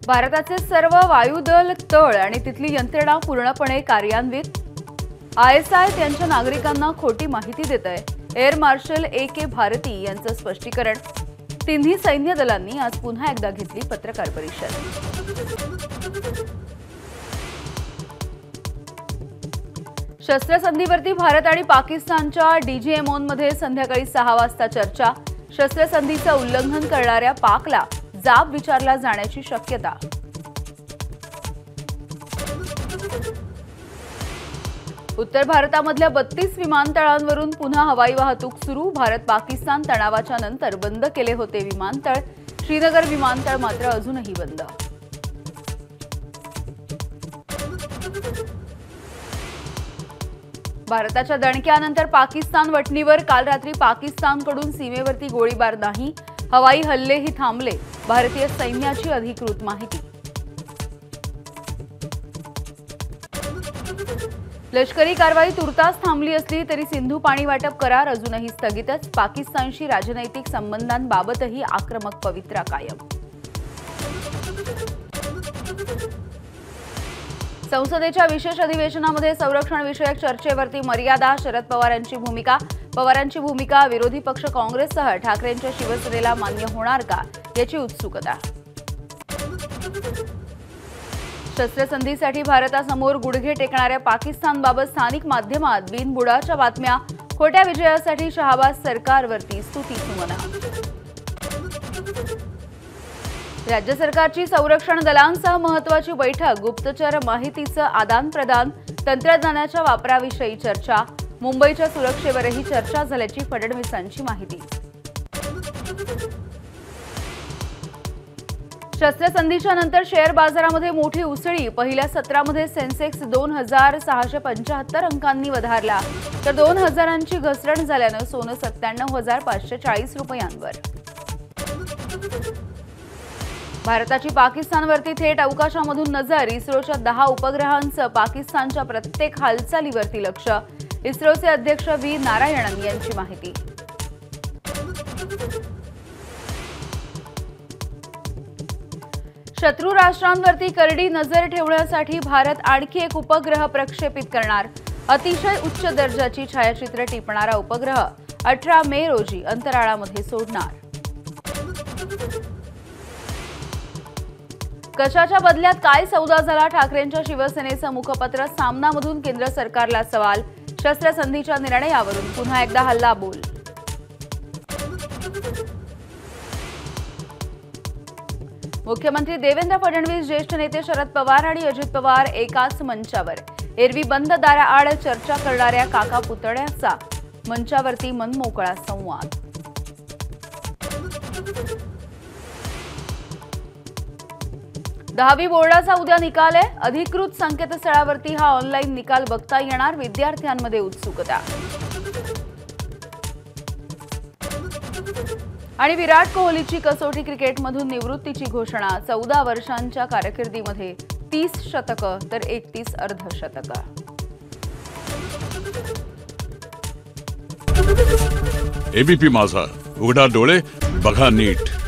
भारताचे सर्व वायुदल तळ आणि तिथली यंत्रणा पूर्णपणे कार्यान्वित। ISI त्यांच्या नागरिकांना खोटी माहिती देत आहे। एअर मार्शल AK भारती यांचं स्पष्टीकरण। तिन्ही सैन्य दलांनी आज पुन्हा एकदा घेतली पत्रकार परिषद। शस्त्रसंधीवरती भारत आणि पाकिस्तानच्या DGMOमध्ये संध्याकाळी 6 वाजता चर्चा। शस्त्रसंधीचं उल्लंघन करणाऱ्या पाकला जाब विचारला जाण्याची शक्यता। उत्तर भारतामधल्या 32 विमानतळांवरून पुन्हा हवाई वाहतूक सुरू। भारत पाकिस्तान तणावाच्या नंतर बंद केले होते विमानतळ। श्रीनगर विमानतळ मात्र अजूनही बंद। भारताच्या दणक्यानंतर पाकिस्तान वटणीवर काल रात्री पाकिस्तानकडून सीमेवरती गोळीबार नाही। हवाई हल्लेही थांबले। भारतीय सैन्याची अधिकृत माहिती। लष्करी कारवाई तुर्तास थांबली असली तरी सिंधू पाणी वाटप करार अजूनही स्थगितच। पाकिस्तानशी राजनैतिक संबंधांबाबतही आक्रमक पवित्रा कायम। संसदेच्या विशेष अधिवेशनामध्ये संरक्षण विषयक चर्चेवरती मर्यादा। शरद पवारांची भूमिका विरोधी पक्ष काँग्रेससह ठाकरेंच्या शिवसेनेला मान्य होणार का याची उत्सुकता। शस्त्रसंधीसाठी भारतासमोर गुडघे टेकणाऱ्या पाकिस्तानबाबत स्थानिक माध्यमात बिनबुडाच्या बातम्या। खोट्या विजयासाठी शहाबाज सरकारवरती स्तुतीसुमना। राज्य सरकारची संरक्षण दलांसह महत्त्वाची बैठक। गुप्तचर माहितीचं आदान-प्रदान, तंत्रज्ञानाच्या वापराविषयी चर्चा। मुंबईच्या सुरक्षेवरही चर्चा झाल्याची फडणवीसांची माहिती। शस्त्रसंधीच्या नंतर शेअर बाजारामध्ये मोठी उसळी। पहिल्या सत्रामध्ये सेन्सेक्स 2675 अंकांनी वधारला तर 2000ची घसरण झाल्यानं सोनं 97540 रुपयांवर। भारताची पाकिस्तानवरती थेट अवकाशामधून नजर। इस्रोच्या 10 उपग्रहांचं पाकिस्तानच्या प्रत्येक हालचालीवरती लक्ष। इस्रोचे अध्यक्ष V नारायणन यांची माहिती। शत्रू राष्ट्रांवरती करडी नजर ठेवण्यासाठी भारत आणखी एक उपग्रह प्रक्षेपित करणार। अतिशय उच्च दर्जाची छायाचित्र टिपणारा उपग्रह 18 मे रोजी अंतराळामध्ये सोडणार। कशाच्या बदल्यात काय सौदा झाला? ठाकरेंच्या शिवसेनेचं मुखपत्र। सामनामधून केंद्र सरकारला सवाल। शस्त्रसंधीच्या निर्णयावरून पुन्हा एकदा हल्लाबोल। मुख्यमंत्री देवेंद्र फडणवीस, ज्येष्ठ नेते शरद पवार आणि अजित पवार एकाच मंचावर। एरवी बंद दाराआड चर्चा करणाऱ्या काका पुतण्याचा मंचावरती मनमोकळा संवाद। 10वी बोर्डाचा उद्या निकाल आहे। अधिकृत संकेतस्थळावरती हा ऑनलाईन निकाल बघता येणार। विद्यार्थ्यांमध्ये उत्सुकता। आणि विराट कोहलीची कसोटी क्रिकेटमधून निवृत्तीची घोषणा। 14 वर्षांच्या कारकिर्दीमध्ये 30 शतकं तर 31 अर्धशतकं। ABP माझा, उघडा डोळे बघा नीट।